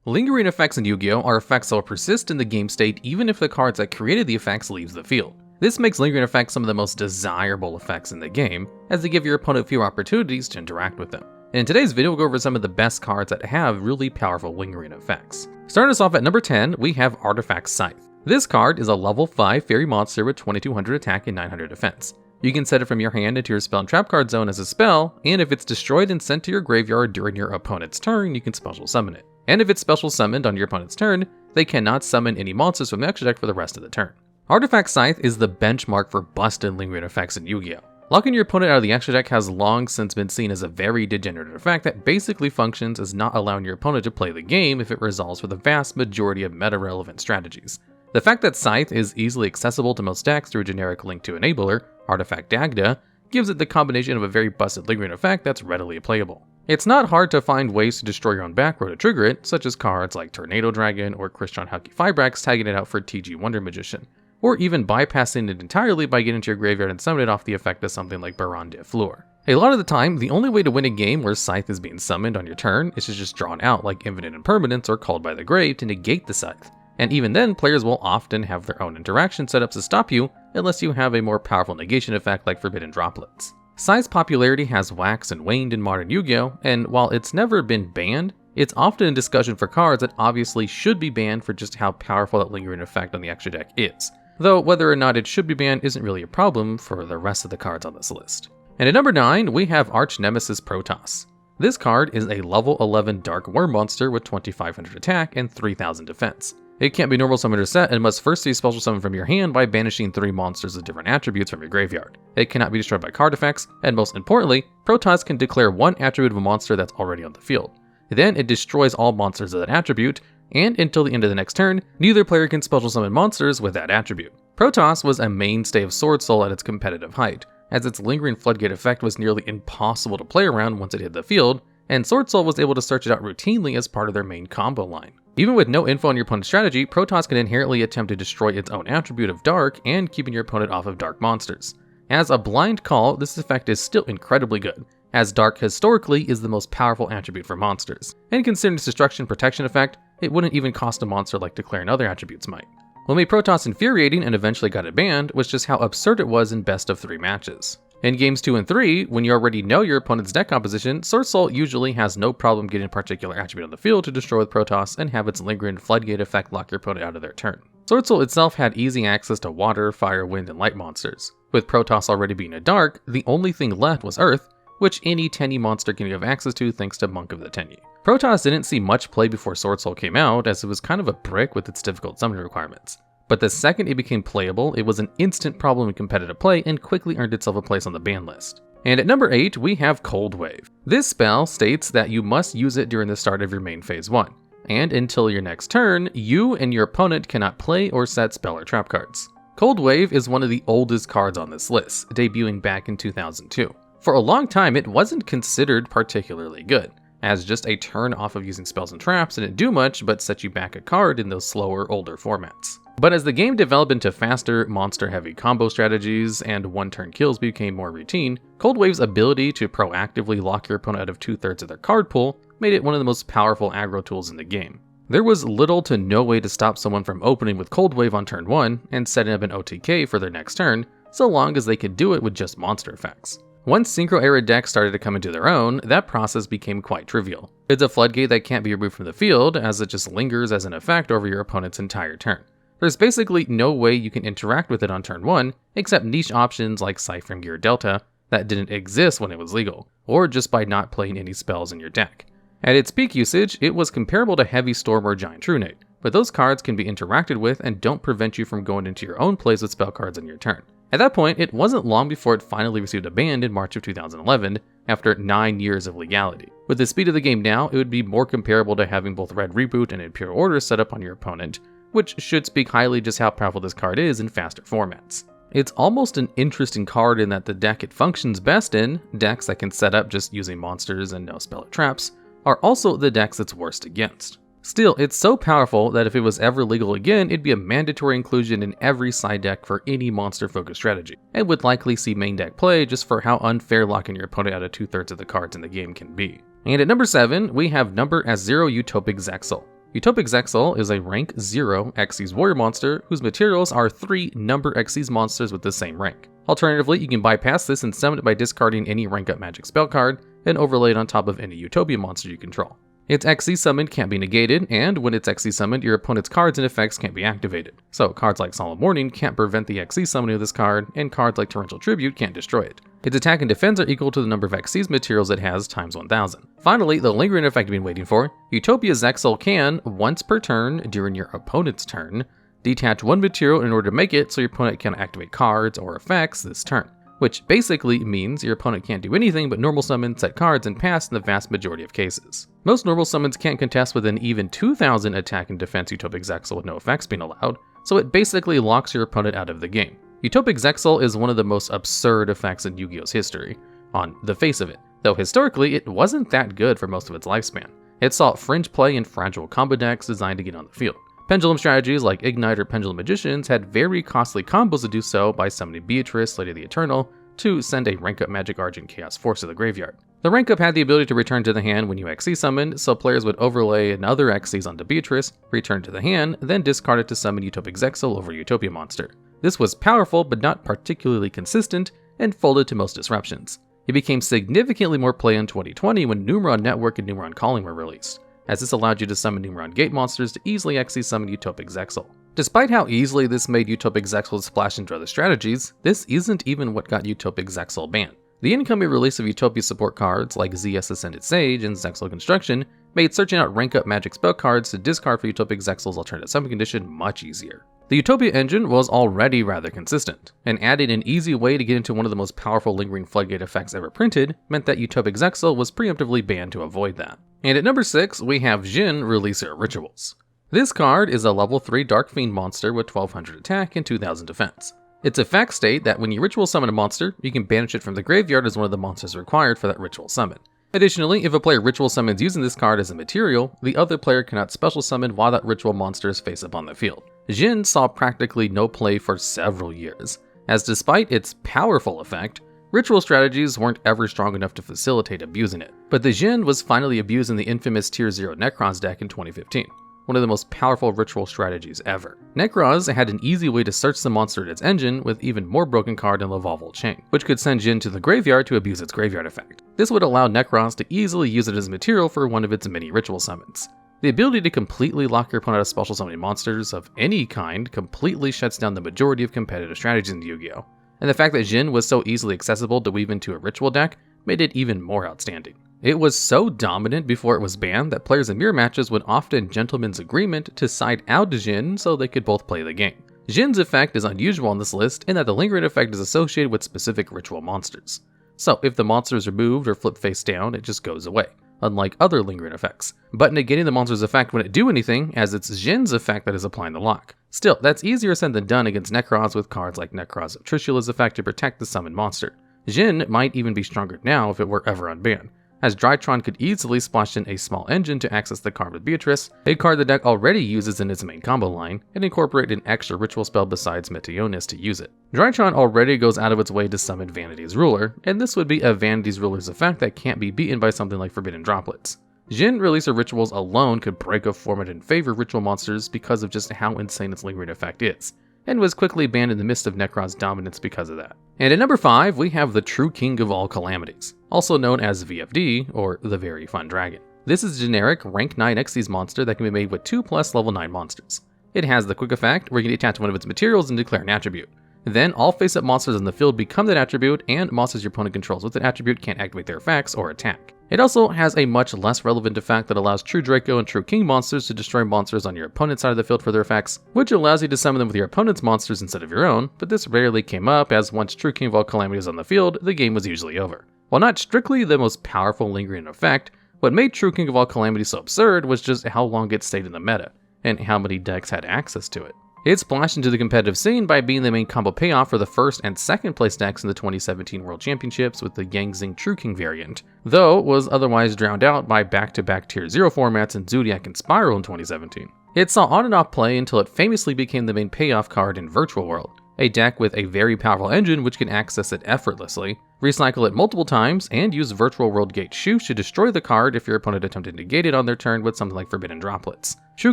Lingering effects in Yu-Gi-Oh! Are effects that will persist in the game state even if the cards that created the effects leaves the field. This makes lingering effects some of the most desirable effects in the game, as they give your opponent fewer opportunities to interact with them. And in today's video, we'll go over some of the best cards that have really powerful lingering effects. Starting us off at number 10, we have Artifact Scythe. This card is a level 5 fairy monster with 2200 attack and 900 defense. You can set it from your hand into your spell and trap card zone as a spell, and if it's destroyed and sent to your graveyard during your opponent's turn, you can special summon it. And if it's special summoned on your opponent's turn, they cannot summon any monsters from the extra deck for the rest of the turn. Artifact Scythe is the benchmark for busted lingering effects in Yu-Gi-Oh! Locking your opponent out of the extra deck has long since been seen as a very degenerate effect that basically functions as not allowing your opponent to play the game if it resolves for the vast majority of meta-relevant strategies. The fact that Scythe is easily accessible to most decks through a generic link to enabler, Artifact Dagda, gives it the combination of a very busted lingering effect that's readily playable. It's not hard to find ways to destroy your own back row to trigger it, such as cards like Tornado Dragon or Christian Hucky Fibrax tagging it out for TG Wonder Magician, or even bypassing it entirely by getting to your graveyard and summoning it off the effect of something like Baron de Fleur. A lot of the time, the only way to win a game where Scythe is being summoned on your turn is to just drawn out like Infinite Impermanence or Called by the Grave to negate the Scythe. And even then, players will often have their own interaction setups to stop you unless you have a more powerful negation effect like Forbidden Droplets. Scythe's popularity has waxed and waned in modern Yu-Gi-Oh!, and while it's never been banned, it's often in discussion for cards that obviously should be banned for just how powerful that lingering effect on the extra deck is. Though whether or not it should be banned isn't really a problem for the rest of the cards on this list. And at number 9, we have Archnemeses Protos. This card is a level 11 Dark Worm monster with 2500 attack and 3000 defense. It can't be normal summoned or set and must first be special summoned from your hand by banishing 3 monsters with different attributes from your graveyard. It cannot be destroyed by card effects, and most importantly, Protos can declare 1 attribute of a monster that's already on the field. Then it destroys all monsters of that attribute, and until the end of the next turn, neither player can special summon monsters with that attribute. Protos was a mainstay of Sword Soul at its competitive height, as its lingering floodgate effect was nearly impossible to play around once it hit the field, and Sword Soul was able to search it out routinely as part of their main combo line. Even with no info on your opponent's strategy, Protos can inherently attempt to destroy its own attribute of Dark and keeping your opponent off of Dark monsters. As a blind call, this effect is still incredibly good, as Dark historically is the most powerful attribute for monsters, and considering its destruction protection effect, it wouldn't even cost a monster like declaring other attributes might. What made Protos infuriating and eventually got it banned was just how absurd it was in best of 3 matches. In games 2 and 3, when you already know your opponent's deck composition, Sword Soul usually has no problem getting a particular attribute on the field to destroy with Protos and have its lingering floodgate effect lock your opponent out of their turn. Sword Soul itself had easy access to water, fire, wind, and light monsters. With Protos already being a dark, the only thing left was Earth, which any Tenyi monster can give access to thanks to Monk of the Tenyi. Protos didn't see much play before Sword Soul came out, as it was kind of a brick with its difficult summoning requirements. But the second it became playable, it was an instant problem in competitive play and quickly earned itself a place on the ban list. And at number 8, we have Cold Wave. This spell states that you must use it during the start of your main phase 1, and until your next turn, you and your opponent cannot play or set spell or trap cards. Cold Wave is one of the oldest cards on this list, debuting back in 2002. For a long time, it wasn't considered particularly good, as just a turn off of using spells and traps didn't do much but set you back a card in those slower, older formats. But as the game developed into faster, monster-heavy combo strategies and one-turn kills became more routine, Cold Wave's ability to proactively lock your opponent out of 2/3 of their card pool made it one of the most powerful aggro tools in the game. There was little to no way to stop someone from opening with Cold Wave on turn 1 and setting up an OTK for their next turn, so long as they could do it with just monster effects. Once Synchro-era decks started to come into their own, that process became quite trivial. It's a floodgate that can't be removed from the field, as it just lingers as an effect over your opponent's entire turn. There's basically no way you can interact with it on turn 1, except niche options like Scythe from Gear Delta that didn't exist when it was legal, or just by not playing any spells in your deck. At its peak usage, it was comparable to Heavy Storm or Giant Trunate, but those cards can be interacted with and don't prevent you from going into your own plays with spell cards on your turn. At that point, it wasn't long before it finally received a ban in March of 2011, after 9 years of legality. With the speed of the game now, it would be more comparable to having both Red Reboot and Imperial Order set up on your opponent, which should speak highly just how powerful this card is in faster formats. It's almost an interesting card in that the deck it functions best in, decks that can set up just using monsters and no spell or traps, are also the decks it's worst against. Still, it's so powerful that if it was ever legal again, it'd be a mandatory inclusion in every side deck for any monster-focused strategy, and would likely see main deck play just for how unfair locking your opponent out of 2/3 of the cards in the game can be. And at number 7, we have number as 0 Utopic ZEXAL. Utopic ZEXAL is a rank 0 Xyz warrior monster whose materials are 3 number Xyz monsters with the same rank. Alternatively, you can bypass this and summon it by discarding any rank up magic spell card and overlay it on top of any Utopia monster you control. Its Xyz summon can't be negated, and when it's Xyz summoned, your opponent's cards and effects can't be activated. So cards like Solemn Warning can't prevent the Xyz summoning of this card, and cards like Torrential Tribute can't destroy it. Its attack and defense are equal to the number of Xyz materials it has times 1000. Finally, the lingering effect you've been waiting for, Utopia ZEXAL can, once per turn during your opponent's turn, detach one material in order to make it so your opponent can activate cards or effects this turn. Which basically means your opponent can't do anything but normal summon, set cards, and pass in the vast majority of cases. Most normal summons can't contest with an even 2000 attack and defense Utopic ZEXAL with no effects being allowed, so it basically locks your opponent out of the game. Utopic ZEXAL is one of the most absurd effects in Yu-Gi-Oh's history, on the face of it, though historically it wasn't that good for most of its lifespan. It saw fringe play in fragile combo decks designed to get on the field. Pendulum strategies like Ignite or Pendulum Magicians had very costly combos to do so by summoning Beatrice, Lady of the Eternal, to send a rank up Magic Argent Chaos Force to the graveyard. The rank up had the ability to return to the hand when you Xyz summoned, so players would overlay another Xyz onto Beatrice, return to the hand, then discard it to summon Utopic ZEXAL over Utopia monster. This was powerful but not particularly consistent, and folded to most disruptions. It became significantly more play in 2020 when Numeron Network and Numeron Calling were released, as this allowed you to summon Numeron Gate monsters to easily Xyz summon Utopic ZEXAL. Despite how easily this made Utopic ZEXAL splash into other strategies, this isn't even what got Utopic ZEXAL banned. The incoming release of Utopia support cards like ZS Ascended Sage and ZEXAL Construction made searching out rank up magic spell cards to discard for Utopic ZEXAL's alternate summon condition much easier. The Utopia engine was already rather consistent, and adding an easy way to get into one of the most powerful lingering floodgate effects ever printed meant that Utopic ZEXAL was preemptively banned to avoid that. And at number 6, we have Djinn release their Rituals. This card is a level 3 Dark Fiend monster with 1200 attack and 2000 defense. Its effects state that when you ritual summon a monster, you can banish it from the graveyard as one of the monsters required for that ritual summon. Additionally, if a player ritual summons using this card as a material, the other player cannot special summon while that ritual monster is face up on the field. Djinn saw practically no play for several years, as despite its powerful effect, ritual strategies weren't ever strong enough to facilitate abusing it. But the Djinn was finally abused in the infamous Tier 0 Necrons deck in 2015. One of the most powerful ritual strategies ever. Necros had an easy way to search the monster at its engine with even more broken card in Lavalval Chain, which could send Djinn to the graveyard to abuse its graveyard effect. This would allow Necros to easily use it as material for one of its many ritual summons. The ability to completely lock your opponent out of special summoning monsters of any kind completely shuts down the majority of competitive strategies in Yu-Gi-Oh! And the fact that Djinn was so easily accessible to weave into a ritual deck made it even more outstanding. It was so dominant before it was banned that players in mirror matches would often gentlemen's agreement to side out Djinn so they could both play the game. Djinn's effect is unusual on this list in that the lingering effect is associated with specific ritual monsters. So if the monster is removed or flipped face down, it just goes away, unlike other lingering effects, but negating the monster's effect when it do anything, as it's Djinn's effect that is applying the lock. Still, that's easier said than done against Necros with cards like Necros of Trishula's effect to protect the summoned monster. Djinn might even be stronger now if it were ever unbanned, as Drytron could easily splash in a small engine to access the card with Beatrice, a card the deck already uses in its main combo line, and incorporate an extra ritual spell besides Meteonis to use it. Drytron already goes out of its way to summon Vanity's Ruler, and this would be a Vanity's Ruler's effect that can't be beaten by something like Forbidden Droplets. Djinn releaser rituals alone could break a format in favor of ritual monsters because of just how insane its lingering effect is, and was quickly banned in the midst of Necron's dominance because of that. And at number 5, we have the true king of all Calamities, also known as VFD, or the Very Fun Dragon. This is a generic rank 9 Xyz monster that can be made with 2+ level 9 monsters. It has the quick effect where you can attach one of its materials and declare an attribute. Then all face-up monsters in the field become that attribute, and monsters your opponent controls with that attribute can't activate their effects or attack. It also has a much less relevant effect that allows True Draco and True King monsters to destroy monsters on your opponent's side of the field for their effects, which allows you to summon them with your opponent's monsters instead of your own, but this rarely came up as once True King of all Calamities on the field, the game was usually over. While not strictly the most powerful lingering effect, what made True King of all Calamities so absurd was just how long it stayed in the meta, and how many decks had access to it. It splashed into the competitive scene by being the main combo payoff for the first and second place decks in the 2017 World Championships with the Yangzing True King variant, though it was otherwise drowned out by back-to-back Tier 0 formats in Zodiac and Spiral in 2017. It saw on and off play until it famously became the main payoff card in Virtual World, a deck with a very powerful engine which can access it effortlessly, recycle it multiple times, and use Virtual World Gate Shu to destroy the card if your opponent attempted to gate it on their turn with something like Forbidden Droplets. Shu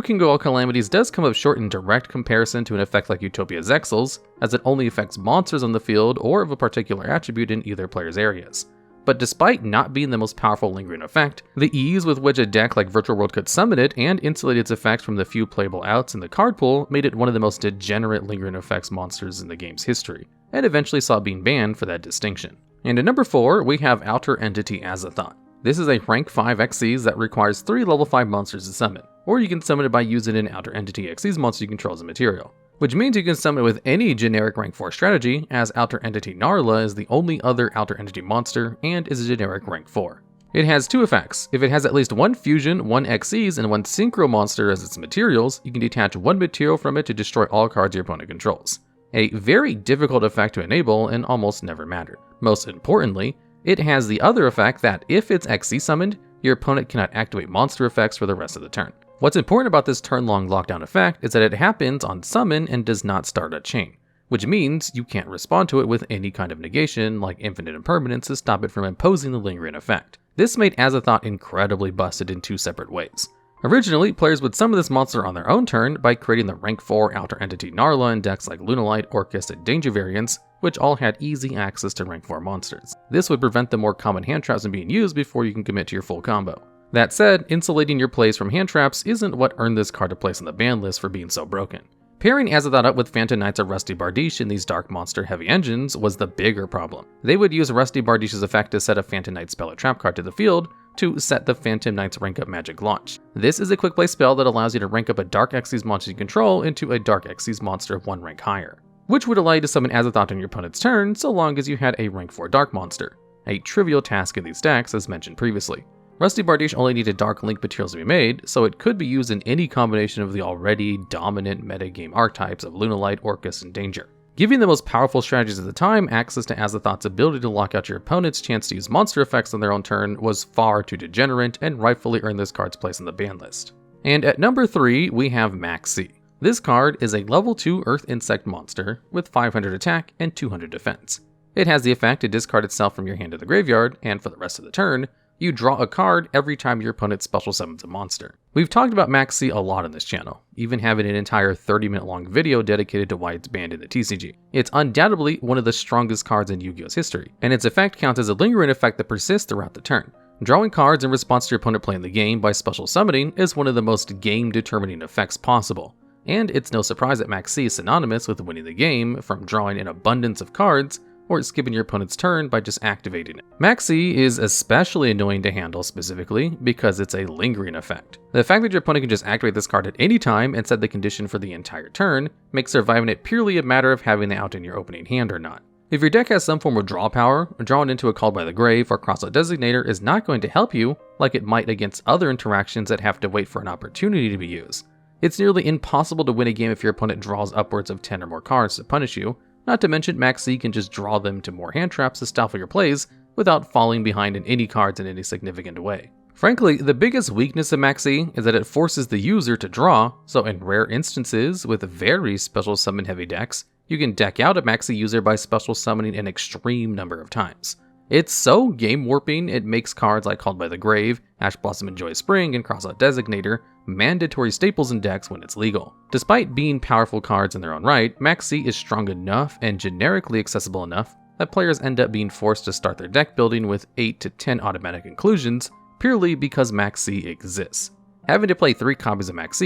Can Go All Calamities does come up short in direct comparison to an effect like Utopia ZEXALs, as it only affects monsters on the field or of a particular attribute in either player's areas. But despite not being the most powerful lingering effect, the ease with which a deck like Virtual World could summon it and insulate its effects from the few playable outs in the card pool made it one of the most degenerate lingering effects monsters in the game's history, and eventually saw it being banned for that distinction. And at number 4, we have Outer Entity Azathot. This is a rank 5 Xyz that requires 3 level 5 monsters to summon, or you can summon it by using an Outer Entity Xyz monster you control as a material. Which means you can summon it with any generic rank 4 strategy, as Outer Entity Gnarla is the only other Outer Entity monster and is a generic rank 4. It has 2 effects. If it has at least 1 fusion, 1 Xyz, and 1 synchro monster as its materials, you can detach 1 material from it to destroy all cards your opponent controls. A very difficult effect to enable and almost never mattered. Most importantly, it has the other effect that if it's Xyz summoned, your opponent cannot activate monster effects for the rest of the turn. What's important about this turn-long lockdown effect is that it happens on summon and does not start a chain, which means you can't respond to it with any kind of negation like infinite impermanence to stop it from imposing the lingering effect. This made Azathot incredibly busted in 2 separate ways. Originally, players would summon this monster on their own turn by creating the rank 4 Outer Entity Gnarla in decks like Lunalight, Orcus, and Danger variants, which all had easy access to rank 4 monsters. This would prevent the more common hand traps from being used before you can commit to your full combo. That said, insulating your plays from hand traps isn't what earned this card a place on the ban list for being so broken. Pairing Azathot up with Phantom Knights or Rusty Bardiche in these dark monster heavy engines was the bigger problem. They would use Rusty Bardiche's effect to set a Phantom Knight spell or trap card to the field to set the Phantom Knight's rank up magic launch. This is a quick play spell that allows you to rank up a Dark Xyz monster you control into a Dark Xyz monster of 1 rank higher, which would allow you to summon Azathot on your opponent's turn so long as you had a rank 4 dark monster. A trivial task in these decks as mentioned previously. Rusty Bardiche only needed Dark Link materials to be made, so it could be used in any combination of the already dominant metagame archetypes of Lunalight, Orcus, and Danger. Giving the most powerful strategies at the time access to Azathot's ability to lock out your opponent's chance to use monster effects on their own turn was far too degenerate and rightfully earned this card's place on the ban list. And at number 3, we have Maxx. This card is a level 2 Earth Insect monster with 500 attack and 200 defense. It has the effect to discard itself from your hand to the graveyard, and for the rest of the turn, you draw a card every time your opponent special summons a monster. We've talked about Maxx a lot on this channel, even having an entire 30-minute long video dedicated to why it's banned in the TCG. It's undoubtedly one of the strongest cards in Yu-Gi-Oh's history, and its effect counts as a lingering effect that persists throughout the turn. Drawing cards in response to your opponent playing the game by special summoning is one of the most game-determining effects possible, and it's no surprise that Maxx is synonymous with winning the game from drawing an abundance of cards or skipping your opponent's turn by just activating it. Maxx is especially annoying to handle specifically because it's a lingering effect. The fact that your opponent can just activate this card at any time and set the condition for the entire turn makes surviving it purely a matter of having it out in your opening hand or not. If your deck has some form of draw power, drawing into a Called by the Grave or Crossout Designator is not going to help you like it might against other interactions that have to wait for an opportunity to be used. It's nearly impossible to win a game if your opponent draws upwards of 10 or more cards to punish you. Not to mention, Maxx can just draw them to more hand traps to stifle your plays without falling behind in any cards in any significant way. Frankly, the biggest weakness of Maxx is that it forces the user to draw, so in rare instances with very special summon heavy decks, you can deck out a Maxx user by special summoning an extreme number of times. It's so game warping it makes cards like Called by the Grave, Ash Blossom and Joy Spring, and Crossout Designator mandatory staples in decks when it's legal. Despite being powerful cards in their own right, Maxx is strong enough and generically accessible enough that players end up being forced to start their deck building with 8 to 10 automatic inclusions purely because Maxx exists. Having to play 3 copies of Maxx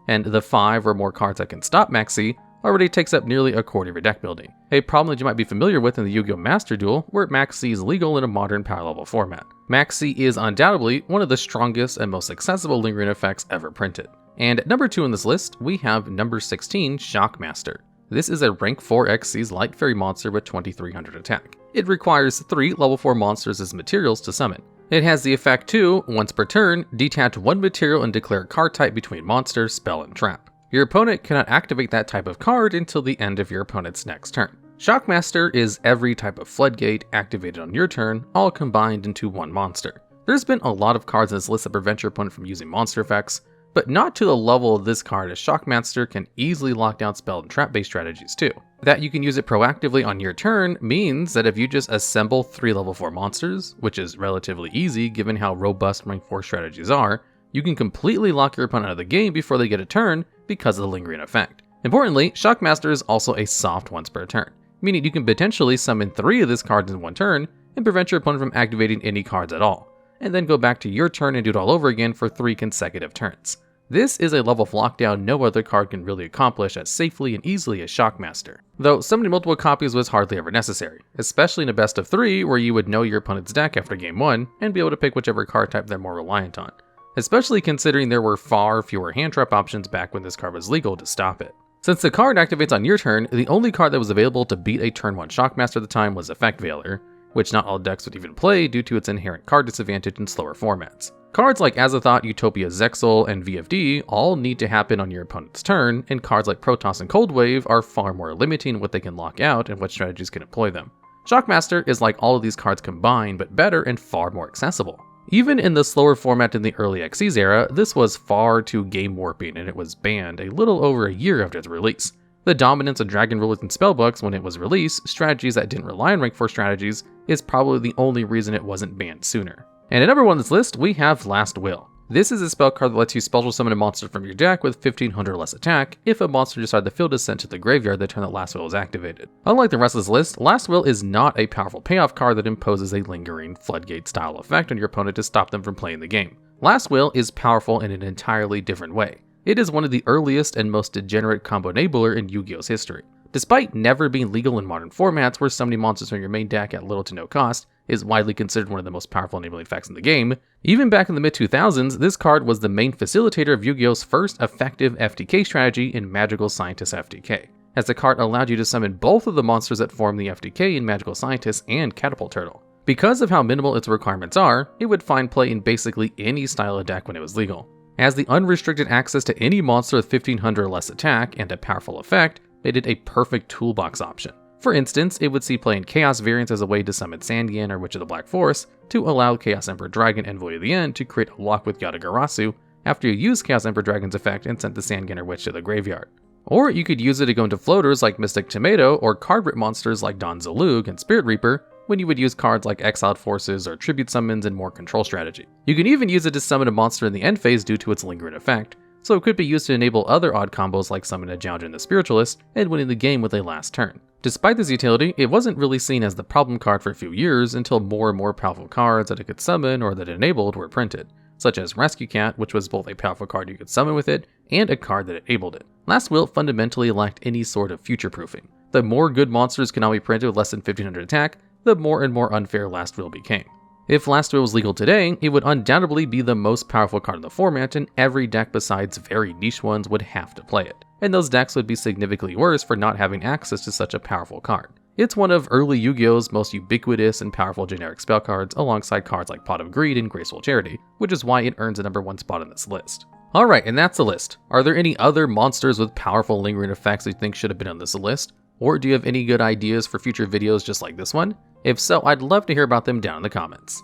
and the 5 or more cards that can stop Maxx already takes up nearly a quarter of your deck building, a problem that you might be familiar with in the Yu-Gi-Oh! Master Duel, where Maxx is legal in a modern power level format. Maxx is undoubtedly one of the strongest and most accessible lingering effects ever printed. And at number 2 on this list, we have number 16, Shockmaster. This is a rank 4 Xyz light fairy monster with 2300 attack. It requires 3 level 4 monsters as materials to summon. It has the effect to, once per turn, detach 1 material and declare a card type between monster, spell, and trap. Your opponent cannot activate that type of card until the end of your opponent's next turn. Shockmaster is every type of floodgate activated on your turn, all combined into one monster. There's been a lot of cards in this list that prevent your opponent from using monster effects, but not to the level of this card, as Shockmaster can easily lock down spell and trap based strategies too. That you can use it proactively on your turn means that if you just assemble 3 level 4 monsters, which is relatively easy given how robust rank 4 strategies are, you can completely lock your opponent out of the game before they get a turn because of the lingering effect. Importantly, Shockmaster is also a soft once per turn, meaning you can potentially summon 3 of this card in one turn and prevent your opponent from activating any cards at all, and then go back to your turn and do it all over again for 3 consecutive turns. This is a level of lockdown no other card can really accomplish as safely and easily as Shockmaster, though summoning multiple copies was hardly ever necessary, especially in a best of 3 where you would know your opponent's deck after game 1 and be able to pick whichever card type they're more reliant on, especially considering there were far fewer hand trap options back when this card was legal to stop it. Since the card activates on your turn, the only card that was available to beat a turn 1 Shockmaster at the time was Effect Veiler, which not all decks would even play due to its inherent card disadvantage in slower formats. Cards like Azathot, Utopia, ZEXAL, and VFD all need to happen on your opponent's turn, and cards like Protos and Cold Wave are far more limiting in what they can lock out and what strategies can employ them. Shockmaster is like all of these cards combined, but better and far more accessible. Even in the slower format in the early Xyz era, this was far too game warping, and it was banned a little over a year after its release. The dominance of Dragon Rulers and Spellbooks when it was released, strategies that didn't rely on rank 4 strategies, is probably the only reason it wasn't banned sooner. And at number 1 on this list, we have Last Will. This is a spell card that lets you special summon a monster from your deck with 1500 or less attack if a monster inside the field is sent to the graveyard the turn that Last Will is activated. Unlike the rest of this list, Last Will is not a powerful payoff card that imposes a lingering floodgate style effect on your opponent to stop them from playing the game. Last Will is powerful in an entirely different way. It is one of the earliest and most degenerate combo enabler in Yu-Gi-Oh's history. Despite never being legal in modern formats where summoning monsters from your main deck at little to no cost is widely considered one of the most powerful enabling effects in the game, even back in the mid-2000s, this card was the main facilitator of Yu-Gi-Oh's first effective FTK strategy in Magical Scientist FTK, as the card allowed you to summon both of the monsters that form the FTK in Magical Scientist and Catapult Turtle. Because of how minimal its requirements are, it would find play in basically any style of deck when it was legal. As the unrestricted access to any monster with 1500 or less attack and a powerful effect made it a perfect toolbox option. For instance, it would see play in Chaos variants as a way to summon Sandian or Witch of the Black Forest to allow Chaos Emperor Dragon and Void of the End to create a lock with Yatagarasu after you use Chaos Emperor Dragon's effect and sent the Sandian or Witch to the graveyard. Or you could use it to go into floaters like Mystic Tomato or card rip monsters like Don Zalug and Spirit Reaper when you would use cards like Exiled Forces or Tribute Summons and more control strategy. You can even use it to summon a monster in the end phase due to its lingering effect, so it could be used to enable other odd combos like summon a Jiaojin the Spiritualist and winning the game with a last turn. Despite this utility, it wasn't really seen as the problem card for a few years until more and more powerful cards that it could summon or that it enabled were printed, such as Rescue Cat, which was both a powerful card you could summon with it and a card that enabled it. Last Will fundamentally lacked any sort of future-proofing. The more good monsters could now be printed with less than 1500 attack, the more and more unfair Last Will became. If Last Will was legal today, it would undoubtedly be the most powerful card in the format, and every deck besides very niche ones would have to play it. And those decks would be significantly worse for not having access to such a powerful card. It's one of early Yu-Gi-Oh's most ubiquitous and powerful generic spell cards alongside cards like Pot of Greed and Graceful Charity, which is why it earns a number 1 spot on this list. Alright, and that's the list. Are there any other monsters with powerful lingering effects you think should have been on this list? Or do you have any good ideas for future videos just like this one? If so, I'd love to hear about them down in the comments.